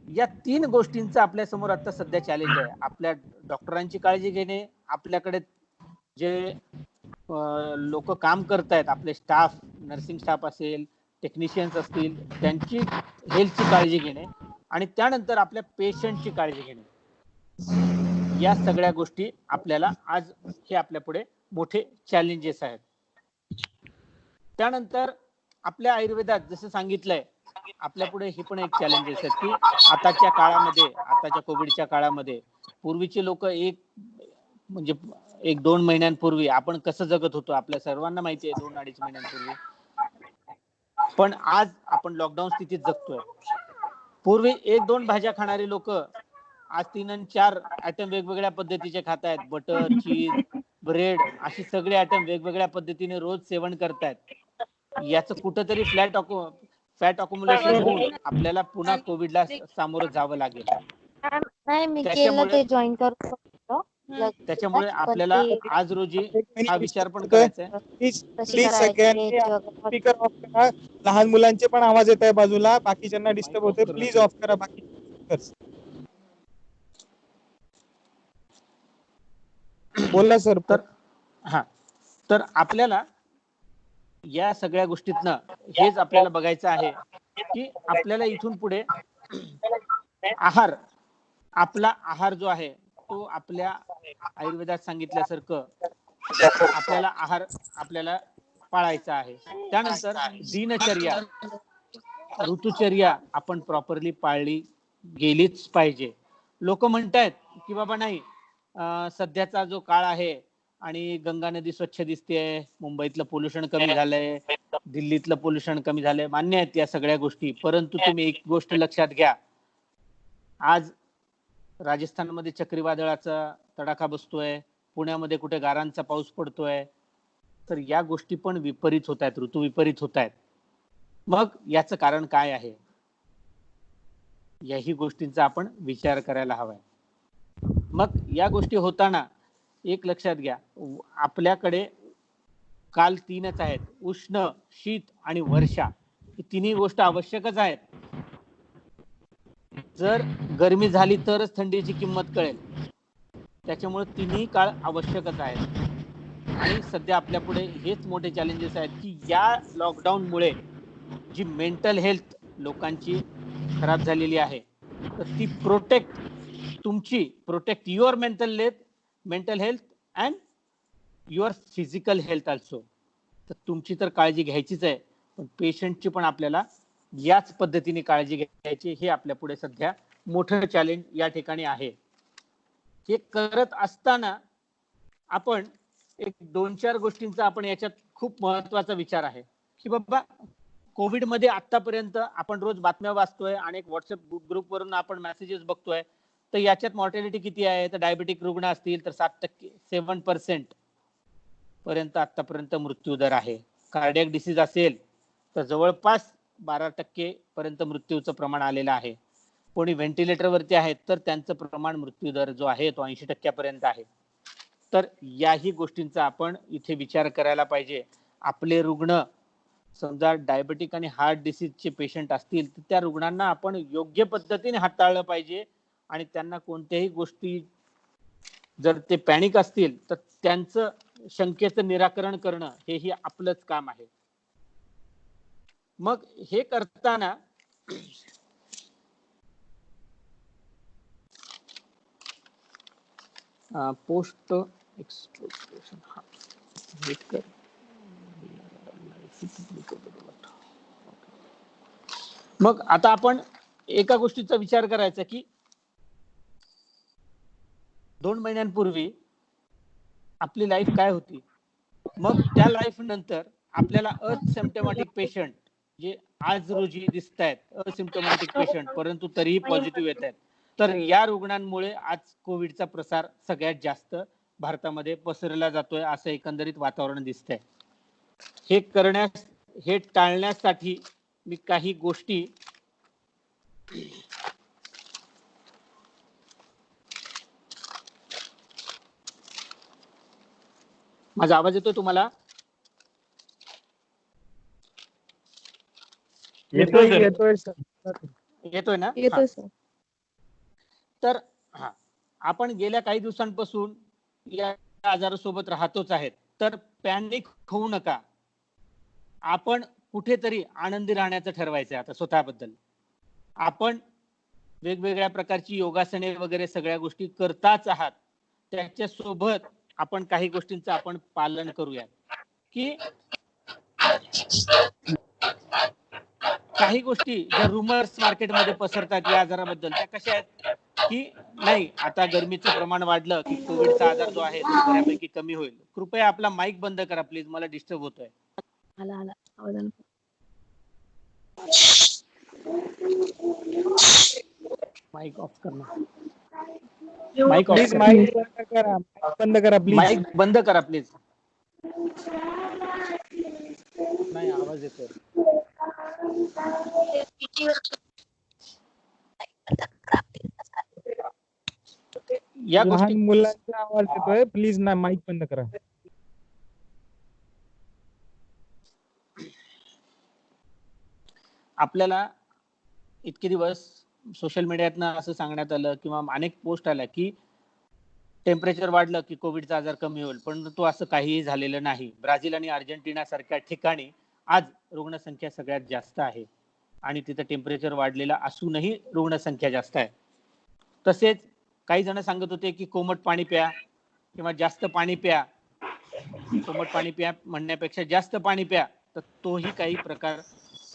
या 3 गोष्टींचा आपल्या समोर आता सध्या चॅलेंज आहे. आपल्या डॉक्टरांची काळजी घेणे, आपल्याकडे जे लोक काम करतायत, आपले स्टाफ, नर्सिंग स्टाफ असेल, टेक्निशियन्स असतील, त्यांची हेल्थची काळजी घेणे, आणि त्यानंतर आपल्या पेशंटची काळजी घेणे. या सगळ्या गोष्टी आपल्याला आज हे आपल्या पुढे मोठे चॅलेंजेस आहेत. त्यानंतर आपल्या आयुर्वेदात जसं सांगितलंय, आपल्या पुढे हे पण एक चॅलेंजेस आहेत की आताच्या काळामध्ये, आताच्या कोविडच्या काळामध्ये पूर्वीचे लोक म्हणजे 1-2 महिन्यांपूर्वी आपण कसं जगत होतो आपल्या सर्वांना माहिती आहे, 2-2.5 महिन्यांपूर्वी. पण आज आपण लॉकडाऊन स्थितीत जगतोय. पूर्वी 1-2 भाज्या खाणारे लोक आज 3 आणि 4 आयटम वेगवेगळ्या पद्धतीचे खात आहेत. बटर, चीज, ब्रेड अशी सगळे आयटम वेगवेगळ्या पद्धतीने रोज सेवन करतायत. याचं कुठंतरी फॅट अकोमुलेशन होऊन आपल्याला पुन्हा कोविडला सामोरं जावं लागेल. नाही, मी केलं ते जॉईन करू शकतो. त्याच्यामुळे आपल्याला आज रोजी हा विचार पण करायचा आहे. प्लीज सगळ्यांनी स्पीकर ऑफ करा. लहान मुलांचे पण आवाज येत आहे बाजूला, बाकीच्यांना डिस्टर्ब होते. प्लीज ऑफ करा बाकी. बोला सर. तर आपल्याला या सगळ्या गोष्टीतनं हेच आपल्याला बघायचं आहे की आपल्याला इथून पुढे आहार, आपला आहार जो आहे तो आपल्या आयुर्वेदात सांगितल्यासारखं आपल्याला आहार आपल्याला पाळायचा आहे. त्यानंतर दिनचर्या, ऋतुचर्या आपण प्रॉपरली पाळली गेलीच पाहिजे. लोक म्हणतायत की बाबा नाही, सध्याचा जो काळ आहे आणि गंगा नदी स्वच्छ दिसतेय, मुंबईतलं पोल्युशन कमी झालंय, दिल्लीतलं पोल्युशन कमी झालंय, मान्य आहेत या सगळ्या गोष्टी. परंतु तुम्ही एक गोष्ट लक्षात घ्या, आज राजस्थानमध्ये चक्रीवादळाचा तडाखा बसतोय, पुण्यामध्ये कुठे गारांचा पाऊस पडतोय. तर या गोष्टी पण विपरीत होत आहेत, ऋतू विपरीत होत आहेत. मग याचं कारण काय आहे, याही गोष्टींचा आपण विचार करायला हवाय. मग या गोष्टी होताना एक लक्षात घ्या, आपल्याकडे काल 3च आहेत, उष्ण, शीत आणि वर्षा. ही तिन्ही गोष्ट आवश्यकच आहेत. जर गरमी झाली तरच थंडीची किंमत कळेल. त्याच्यामुळे तिन्ही काळ आवश्यकच आहेत. आणि सध्या आपल्या पुढे हेच मोठे चॅलेंजेस आहेत की या लॉकडाऊन मुळे जी मेंटल हेल्थ लोकांची खराब झालेली आहे तर ती protect your mental health and your physical health also. तर तुमची तर काळजी घ्यायचीच आहे, पण पेशंटची पण आपल्याला याच पद्धतीने काळजी घ्यायची. हे आपल्या पुढे सध्या मोठं चॅलेंज या ठिकाणी आहे. हे करत असताना आपण एक 2-4 गोष्टींचा आपण याच्यात खूप महत्वाचा विचार आहे की बाबा कोविड मध्ये आतापर्यंत आपण रोज बातम्या वाचतोय, अनेक व्हॉट्सअप ग्रुपवरून आपण मेसेजेस बघतोय, तर याच्यात मॉर्टॅलिटी किती आहे? तर डायबेटिक रुग्ण असतील तर 7% पर्यंत आतापर्यंत मृत्यू दर आहे. कार्डियक डिसीज असेल तर जवळपास 12% पर्यंत मृत्यूचं प्रमाण आलेलं आहे. कोणी व्हेंटिलेटरवरती आहेत तर त्यांचं प्रमाण मृत्यू दर जो आहे तो 80% पर्यंत आहे. तर याही गोष्टींचा आपण इथे विचार करायला पाहिजे. आपले रुग्ण समजा डायबेटिक आणि हार्ट डिसीजचे पेशंट असतील तर त्या रुग्णांना आपण योग्य पद्धतीने हाताळलं पाहिजे आणि त्यांना कोणत्याही गोष्टी जर ते पॅनिक असतील तर त्यांचं शंकेचं निराकरण करणं हेही आपलंच काम आहे. मग हे करताना पोस्ट एक्सपोजर मग आता आपण एका गोष्टीचा विचार करायचा की 2 महिन्यांपूर्वी आपली लाईफ काय होती, मग त्या लाईफ नंतर आपल्याला असिम्प्टोमॅटिक पेशंट जे आज रोजी दिसत आहेत असिम्प्टोमॅटिक पेशंट परंतु तरीही पॉझिटिव्ह येत आहेत, तर या रुग्णांमुळे आज कोविडचा प्रसार सगळ्यात जास्त भारतामध्ये पसरला जातोय असं एकंदरीत वातावरण दिसतंय. हे टाळण्यासाठी मी काही गोष्टी माझा आवाज येतोय तुम्हाला? येतोय ना? येतोय सर. तर आपण गेल्या काही दिवसांपासून या आजारासोबत राहतोच आहेत, तर पॅनिक होऊ नका. आपण कुठेतरी आनंदी राहण्याचं ठरवायचं आता स्वतःबद्दल. आपण वेगवेगळ्या प्रकारची योगासने वगैरे सगळ्या गोष्टी करताच आहात, त्याच्यासोबत आपण काही गोष्टींचं आपण पालन करूया की काही गोष्टी ज्या रुमर्स मार्केटमध्ये पसरतात या आजाराबद्दल त्या कशा आहेत की नाही आता गरमीचं प्रमाण वाढलं की कोविडचा आजार जो आहे तो बऱ्यापैकी कमी होईल. कृपया आपला माईक बंद करा प्लीज, मला डिस्टर्ब होतोय. माईक ऑफ करा. माईक ऑफ प्लीज करा. माईक बंद करा, बंद करा प्लीज. माईक बंद करा प्लीज. नाही आवाज येतोय. या लहान गोष्टी मुलांचा आवाज येतोय, प्लीज ना माईक बंद करा. आपल्याला इतके दिवस सोशल मीडियातनं असं सांगण्यात आलं किंवा अनेक पोस्ट आल्या की टेम्परेचर वाढलं की कोविडचा आजार कमी होईल, परंतु असं काहीही झालेलं नाही. ब्राझील आणि अर्जेंटिना सारख्या ठिकाणी आज रुग्णसंख्या सगळ्यात जास्त आहे आणि तिथं टेम्परेचर वाढलेलं असूनही रुग्णसंख्या जास्त आहे. तसेच काही जण सांगत होते की कोमट पाणी प्या किंवा जास्त पाणी प्या. कोमट पाणी प्या म्हणण्यापेक्षा जास्त पाणी प्या, तर तोही काही प्रकार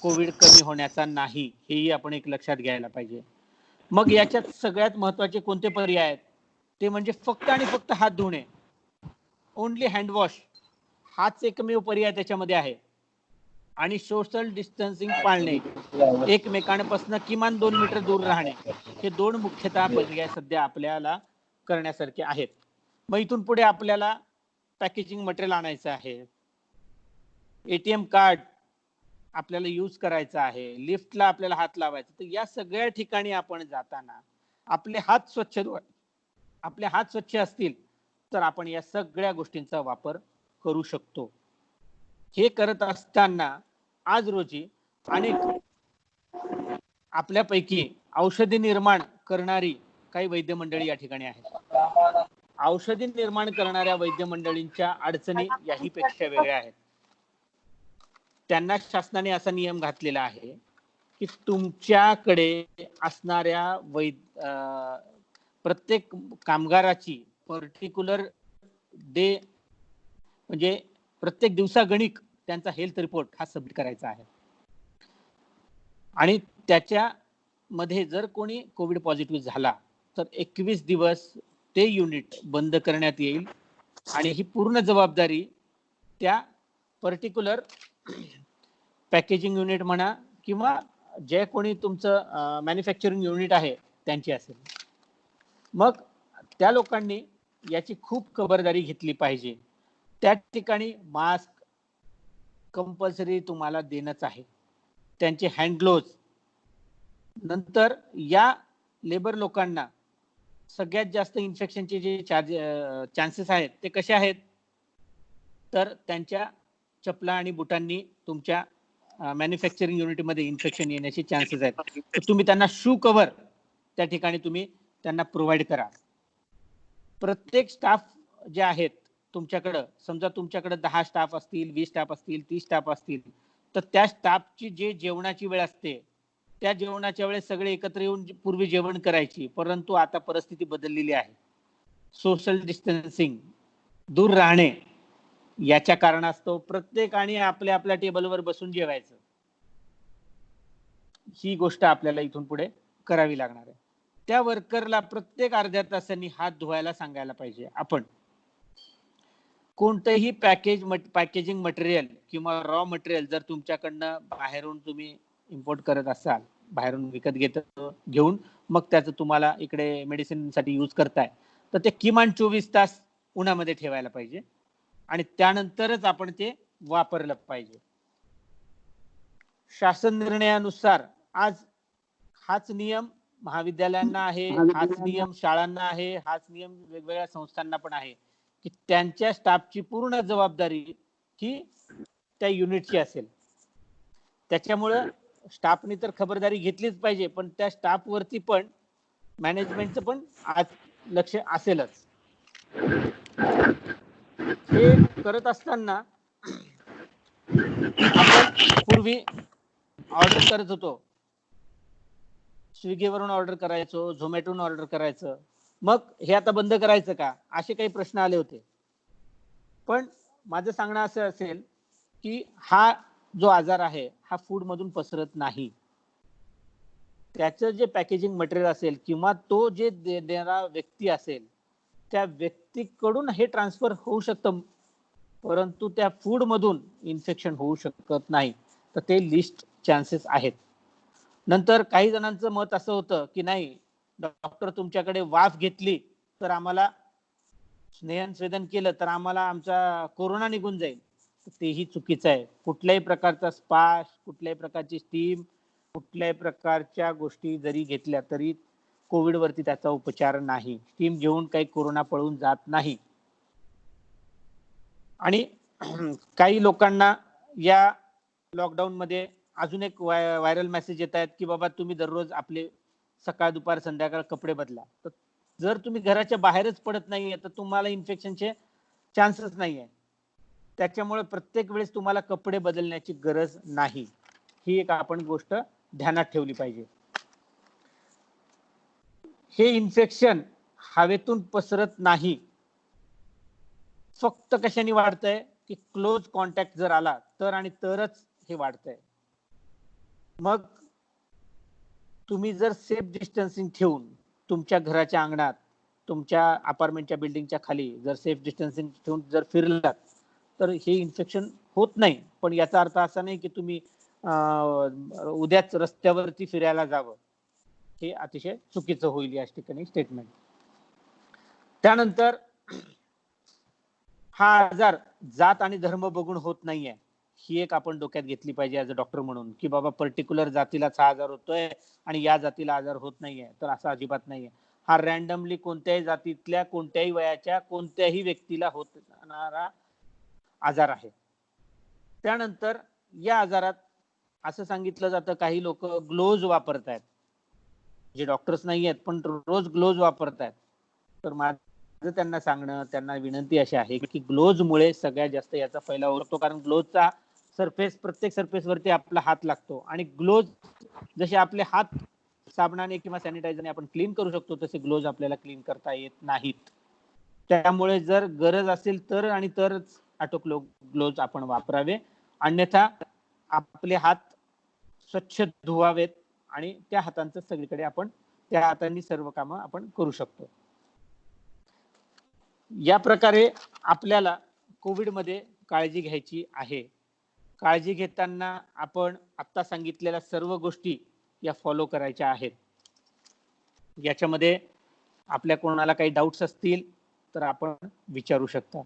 कोविड कमी होण्याचा नाही, हेही आपण एक लक्षात घ्यायला पाहिजे. मग याच्यात सगळ्यात महत्वाचे कोणते पर्याय आहेत ते म्हणजे फक्त आणि फक्त हात धुणे, ओनली हँडवॉश हाच एकमेव पर्याय त्याच्यामध्ये आहे. आणि सोशल डिस्टन्सिंग पाळणे, एकमेकांपासून किमान 2 मीटर दूर राहणे, हे 2 मुख्यतः पर्याय सध्या आपल्याला करण्यासारखे आहेत. मग इथून पुढे आपल्याला पॅकेजिंग मटेरियल आणायचं आहे, एटीएम कार्ड आपल्याला यूज करायचं आहे, लिफ्टला आपल्याला हात लावायचा, तर या सगळ्या ठिकाणी आपण जाताना आपले हात स्वच्छ असतील तर आपण या सगळ्या गोष्टींचा वापर करू शकतो. हे करत असताना आज रोजी अनेक आपल्यापैकी औषधी निर्माण करणारी काही वैद्य मंडळी या ठिकाणी आहेत. औषधी निर्माण करणाऱ्या वैद्य मंडळींच्या अडचणी याही पेक्षा वेगळ्या आहेत. त्यांना शासनाने असा नियम घातलेला आहे की तुमच्याकडे असणाऱ्या प्रत्येक कामगाराची पर्टिक्युलर डे म्हणजे प्रत्येक दिवसागणिक त्यांचा हेल्थ रिपोर्ट हा सबमिट करायचा आहे. आणि त्याच्यामध्ये जर कोणी कोविड पॉझिटिव्ह झाला तर 21 दिवस ते युनिट बंद करण्यात येईल आणि ही पूर्ण जबाबदारी त्या पर्टिक्युलर पॅकेजिंग युनिट म्हणा किंवा जे कोणी तुमचं मॅन्युफॅक्चरिंग युनिट आहे त्यांची असेल. मग त्या लोकांनी याची खूप खबरदारी घेतली पाहिजे. त्या ठिकाणी मास्क कंपल्सरी तुम्हाला देणंच आहे, त्यांचे हँड ग्लोव्ज. नंतर या लेबर लोकांना सगळ्यात जास्त इन्फेक्शनचे जे चान्सेस आहेत ते कसे आहेत, तर त्यांच्या चपला आणि बुटांनी तुमच्या मॅन्युफॅक्चरिंग युनिटमध्ये इन्फेक्शन येण्याचे चान्सेस आहेत. तर तुम्ही त्यांना शू कव्हर त्या ठिकाणी तुम्ही त्यांना प्रोव्हाइड करा. प्रत्येक स्टाफ जे आहेत तुमच्याकडं, समजा तुमच्याकडे 10 स्टाफ असतील, 20 स्टाफ असतील, 30 स्टाफ असतील, तर त्या स्टाफची जे जेवणाची वेळ असते त्या जेवणाच्या वेळेस सगळे एकत्र येऊन पूर्वी जेवण करायची, परंतु आता परिस्थिती बदललेली आहे. सोशल डिस्टन्सिंग, दूर राहणे याच्या कारणास्तव प्रत्येकाने आपल्या आपल्या टेबलवर बसून जेवायचं. ही गोष्ट आपल्याला इथून पुढे करावी लागणार आहे. त्या वर्करला प्रत्येक अर्ध्या तासांनी हात धुवायला सांगायला पाहिजे. आपण कोणतंही पॅकेजिंग मटेरियल किंवा रॉ मटेरियल जर तुमच्याकडनं बाहेरून तुम्ही इम्पोर्ट करत असाल, बाहेरून विकत घेऊन मग त्याचं तुम्हाला इकडे मेडिसिन साठी यूज करताय, तर ते किमान 24 तास उन्हामध्ये ठेवायला पाहिजे आणि त्यानंतरच आपण ते वापरलं पाहिजे. शासन निर्णयानुसार आज हाच नियम महाविद्यालयांना आहे, हाच नियम शाळांना आहे, हाच नियम वेगवेगळ्या संस्थांना पण आहे की त्यांच्या स्टाफची पूर्ण जबाबदारी ही त्या युनिटची असेल. त्याच्यामुळं स्टाफनी तर खबरदारी घेतलीच पाहिजे, पण त्या स्टाफ वरती पण मॅनेजमेंटचं पण आज लक्ष असेलच. हे करत असताना आपण पूर्वी ऑर्डर करत होतो, स्विगीवरून ऑर्डर करायचो, झोमॅटोवरून ऑर्डर करायचं, मग हे आता बंद करायचं का, असे काही प्रश्न आले होते. पण माझं सांगणं असं असेल की हा जो आजार आहे हा फूड मधून पसरत नाही. त्याचं जे पॅकेजिंग मटेरियल असेल किंवा तो जे देणारा व्यक्ती असेल त्या व्यक्तीकडून हे ट्रान्सफर होऊ शकतं, परंतु त्या फूड मधून इन्फेक्शन होऊ शकत नाही. तर ते लिस्ट चान्सेस आहेत. नंतर काही जणांचं मत असं होतं की नाही, डॉक्टर तुमच्याकडे वाफ घेतली तर आम्हाला स्नेहन केलं तर आम्हाला आमचा कोरोना निघून जाईल. तेही चुकीचं आहे. कुठल्याही प्रकारचा स्पा, कुठल्याही प्रकारची स्टीम, कुठल्याही प्रकारच्या गोष्टी जरी घेतल्या तरी कोविड वरती त्याचा उपचार नाही. स्टीम घेऊन काही कोरोना पळून जात नाही. आणि काही लोकांना या लॉकडाऊन मध्ये अजून एक व्हायरल मेसेज येत आहेत की बाबा तुम्ही दररोज आपले सकाळ दुपार संध्याकाळ कपडे बदला. तर जर तुम्ही घराच्या बाहेरच पडत नाहीये तर तुम्हाला इन्फेक्शनचे चान्सेस नाहीये. त्याच्यामुळे प्रत्येक वेळेस तुम्हाला कपडे बदलण्याची गरज नाही. ही एक आपण गोष्ट ध्यानात ठेवली पाहिजे. हे इन्फेक्शन हवेतून पसरत नाही. फक्त कशाने वाढतंय की क्लोज कॉन्टॅक्ट जर आला तर आणि तरच हे वाढतंय. मग तुम्ही जर सेफ डिस्टन्सिंग ठेवून तुमच्या घराच्या अंगणात, तुमच्या अपार्टमेंटच्या बिल्डिंगच्या खाली जर सेफ डिस्टन्सिंग ठेवून जर फिरलात तर हे इन्फेक्शन होत नाही. पण याचा अर्थ असा नाही की तुम्ही उद्याच रस्त्यावरती फिरायला जावं. हे अतिशय चुकीचं होईल या ठिकाणी स्टेटमेंट. त्यानंतर हा आजार जात आणि धर्म बघून होत नाहीये. ही एक आपण डोक्यात घेतली पाहिजे ऍज अ डॉक्टर म्हणून की बाबा पर्टिक्युलर जातीलाच हा आजार होतोय आणि या जातीला आजार होत नाहीये, तर असं अजिबात नाहीये. हा रॅन्डमली कोणत्याही जातीतल्या कोणत्याही वयाच्या कोणत्याही व्यक्तीला होणारा आजार आहे. त्यानंतर या आजारात असं सांगितलं जातं काही लोक ग्लोव्ज वापरतायत, जे डॉक्टर्स नाही आहेत पण रोज ग्लोव्ज वापरतायत. तर माझं त्यांना सांगणं, त्यांना विनंती अशी आहे की ग्लोव्ज मुळे सगळ्यात जास्त याचा फैलाव होतो. कारण ग्लोव्जचा सरफेस, प्रत्येक सरफेस वरती आपला हात लागतो आणि ग्लोव्ज जसे आपले हात साबणाने किंवा सॅनिटायझरने आपण क्लीन करू शकतो तसे ग्लोव्ज आपल्याला क्लीन करता येत नाहीत. त्यामुळे जर गरज असेल तर आणि तरच ग्लोव्ज आपण वापरावे, अन्यथा आपले हात स्वच्छ धुवावेत आणि त्या हातांचं सगळीकडे आपण त्या हातांनी सर्व कामं आपण करू शकतो. या प्रकारे आपल्याला कोविड मध्ये काळजी घ्यायची आहे. काळजी घेताना आपण आता सांगितलेल्या सर्व गोष्टी या फॉलो करायच्या आहेत. याच्यामध्ये आपल्या कोणाला काही डाऊट्स असतील तर आपण विचारू शकता.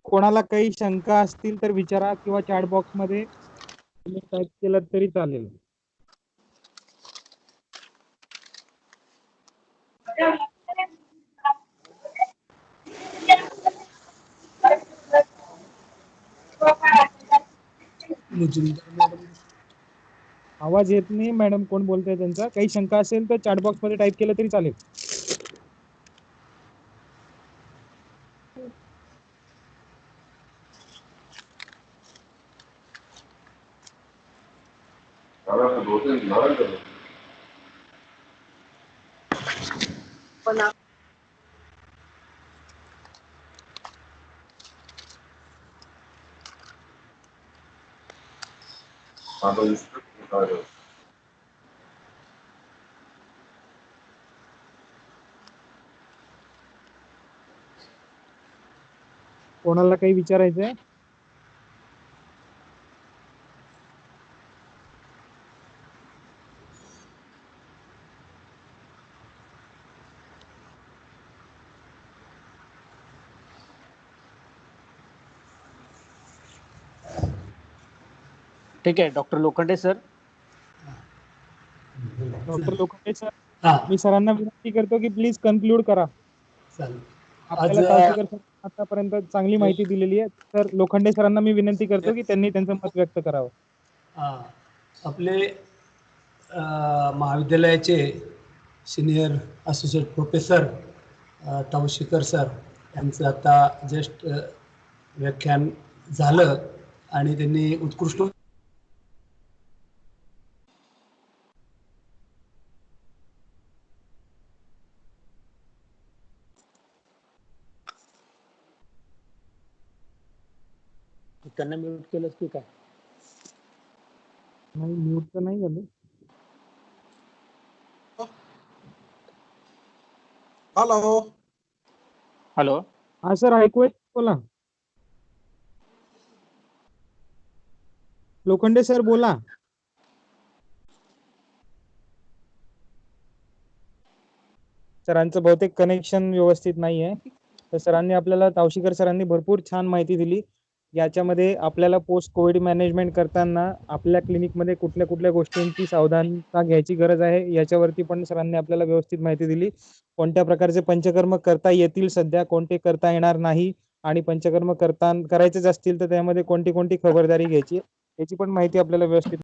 कोणाला काही शंका असतील तर विचारा किंवा चॅट बॉक्स मध्ये टाईप केलं तरी चालेल. आवाज येत नाही मॅडम, कोण बोलतंय त्यांचा? काही शंका असेल तर चॅट बॉक्स मध्ये टाईप केलं तरी चालेल. कोणाला काही विचारायचंय? ठीक आहे doctor Lokhande sir. Doctor Lokhande sir, मी सरांना विनंती करतो की प्लीज कन्क्लूड करा. आपल्याला तावशीकर सर आतापर्यंत चांगली माहिती दिलेली आहे. तर लोखंडे सरांना मी विनंती करतो की त्यांनी त्यांचं मत व्यक्त करावं. आपले महाविद्यालयाचे सिनियर असोसिएट प्रोफेसर तवशीकर सर यांचं आता जस्ट व्याख्यान झालं आणि त्यांनी उत्कृष्ट त्यांना म्यूट केलंच की काय? नाही, म्यूट तर नाही झालं. हॅलो. हॅलो. हा सर, ऐकू येत? बोला. लोखंडे सर बोला. सरांचं बहुतेक कनेक्शन व्यवस्थित नाहीये. तर सरांनी आपल्याला, तावशीकर सरांनी भरपूर छान माहिती दिली. याच्यामध्ये आपल्याला पोस्ट कोविड मॅनेजमेंट करताना आपल्या क्लिनिकमध्ये कुठल्या कुठल्या गोष्टींची सावधानता घ्यायची गरज आहे याच्यावरती पण सरांनी आपल्याला व्यवस्थित माहिती दिली. कोणत्या प्रकारचे पंचकर्म करता येतील सध्या, कोणते करता येणार नाही, आणि पंचकर्म करायचेच असतील तर त्यामध्ये कोणती कोणती खबरदारी घ्यायची याची पण माहिती आपल्याला व्यवस्थित